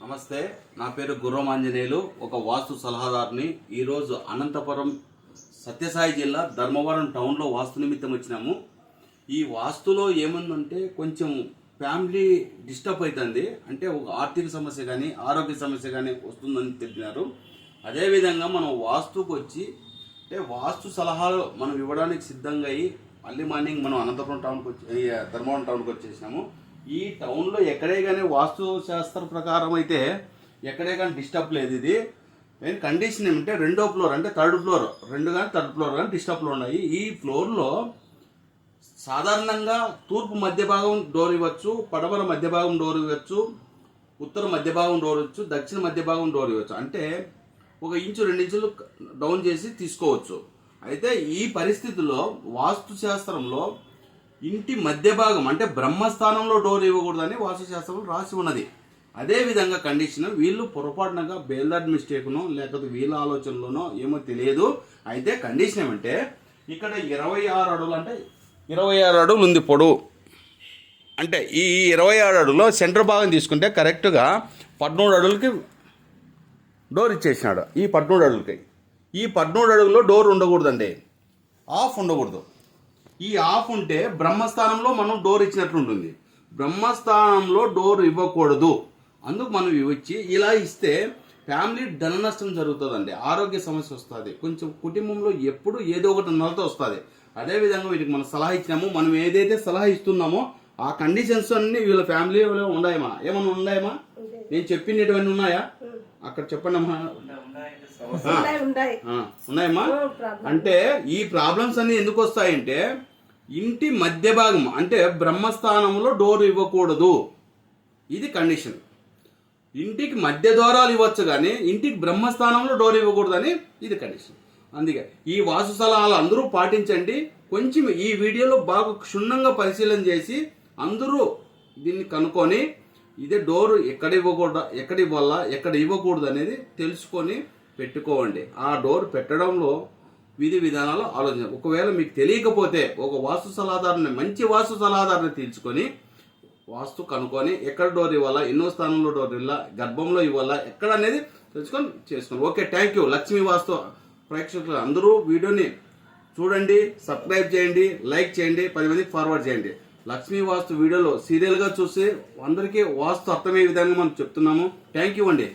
నమస్తే, నా పేరు గుర్రం ఆంజనేయులు, ఒక వాస్తు సలహాదారుని. ఈరోజు అనంతపురం సత్యసాయి జిల్లా ధర్మవరం టౌన్లో వాస్తు నిమిత్తం వచ్చినాము. ఈ వాస్తులో ఏముందంటే కొంచెం ఫ్యామిలీ డిస్టర్బ్ అవుతుంది, అంటే ఒక ఆర్థిక సమస్య కానీ ఆరోగ్య సమస్య కానీ వస్తుందని తెలిపినారు. అదేవిధంగా మనం వాస్తుకు వచ్చి అంటే వాస్తు సలహాలు మనం ఇవ్వడానికి సిద్ధంగా అయ్యి మళ్ళీ మార్నింగ్ మనం అనంతపురం టౌన్కి వచ్చి ధర్మవరం టౌన్కి వచ్చేసినాము. ఈ టౌన్లో ఎక్కడే కానీ వాస్తు శాస్త్ర ప్రకారం అయితే ఎక్కడే కానీ డిస్టర్బ్ లేదు. ఇది మెయిన్ కండిషన్ ఏమంటే రెండో ఫ్లోర్ అంటే థర్డ్ ఫ్లోర్, థర్డ్ ఫ్లోర్ కానీ డిస్టర్బ్లు ఉన్నాయి. ఈ ఫ్లోర్లో సాధారణంగా తూర్పు మధ్య భాగం డోర్ ఇవ్వచ్చు, పడమర మధ్య భాగం డోర్ ఇవ్వచ్చు, ఉత్తర మధ్య భాగం డోర్ ఇవ్వచ్చు, దక్షిణ మధ్య భాగం డోర్ ఇవ్వచ్చు. అంటే 1 ఇంచు 2 ఇంచులు డౌన్ చేసి తీసుకోవచ్చు. అయితే ఈ పరిస్థితుల్లో వాస్తు శాస్త్రంలో ఇంటి మధ్య భాగం అంటే బ్రహ్మస్థానంలో డోర్ ఇవ్వకూడదని వాస్తుశాస్త్రంలో రాసి ఉన్నది. అదేవిధంగా కండిషన్ వీళ్ళు పొరపాటునగా బేల్దార్ మిస్టేక్నో లేకపోతే వీళ్ళ ఆలోచనలోనో ఏమో తెలియదు. అయితే కండిషన్ ఏమంటే ఇక్కడ 26 అడుగులు అంటే 26 అడుగులు ఉంది పొడవు. అంటే ఈ 26 అడుగులో సెంటర్ భాగం తీసుకుంటే కరెక్ట్గా 13 అడుగులకి డోర్ ఇచ్చేసినాడు. ఈ 13 అడుగులకి ఈ 13 అడుగులో డోర్ ఉండకూడదండి, ఆఫ్ ఉండకూడదు. ఈ ఆఫ్ ఉంటే బ్రహ్మస్థానంలో మనం డోర్ ఇచ్చినట్లు ఉంటుంది. బ్రహ్మస్థానంలో డోర్ ఇవ్వకూడదు. అందుకు మనం ఇవ్వచ్చు. ఇలా ఇస్తే ఫ్యామిలీ ధన నష్టం జరుగుతుందండి, ఆరోగ్య సమస్య వస్తుంది, కొంచెం కుటుంబంలో ఎప్పుడు ఏదో ఒకటి నలత వస్తుంది. అదేవిధంగా వీటికి మనం సలహా ఇచ్చినాము. మనం ఏదైతే సలహా ఇస్తున్నామో ఆ కండిషన్స్ అన్ని వీళ్ళ ఫ్యామిలీలో ఉన్నాయమ్మా, ఏమన్నా ఉన్నాయమ్మా? నేను చెప్పినటువంటి ఉన్నాయా? అక్కడ చెప్పండి అమ్మా. ఉన్నాయమ్మా? అంటే ఈ ప్రాబ్లమ్స్ అన్ని ఎందుకు వస్తాయంటే ఇంటి మధ్య భాగం అంటే బ్రహ్మస్థానంలో డోర్ ఇవ్వకూడదు, ఇది కండిషన్. ఇంటికి మధ్య ద్వారాలు ఇవ్వచ్చు కానీ ఇంటికి బ్రహ్మస్థానంలో డోర్ ఇవ్వకూడదని ఇది కండిషన్. అందుకే ఈ వాస్తు సలహాలు అందరూ పాటించండి. కొంచెం ఈ వీడియోలో బాగా క్షుణ్ణంగా పరిశీలన చేసి అందరూ దీన్ని కనుక్కొని ఇదే డోర్ ఎక్కడ ఇవ్వకూడదు, ఎక్కడ ఇవ్వాలా, ఎక్కడ ఇవ్వకూడదు అనేది తెలుసుకొని పెట్టుకోండి. ఆ డోర్ పెట్టడంలో విధి విధానాలు ఆలోచన. ఒకవేళ మీకు తెలియకపోతే ఒక వాస్తు సలహాదారుని, మంచి వాస్తు సలహాదారుని తీసుకొని వాస్తు కనుక్కొని ఎక్కడ డోర్ ఇవ్వాలా, ఎన్నో స్థానంలో డోర్ ఇవ్వాలా, గర్భంలో ఇవ్వాలా, ఎక్కడ అనేది తెలుసుకొని చేసుకోండి. Okay, thank you. Lakshmi Vastu ప్రేక్షకులు అందరూ వీడియోని చూడండి, సబ్స్క్రైబ్ చేయండి, లైక్ చేయండి, 10 మందికి ఫార్వర్డ్ చేయండి. లక్ష్మీ వాస్తు వీడియోలో సీరియల్గా చూసి అందరికీ వాస్తు అర్థమయ్యే విధంగా మనం చెప్తున్నాము. థ్యాంక్ యూ అండి.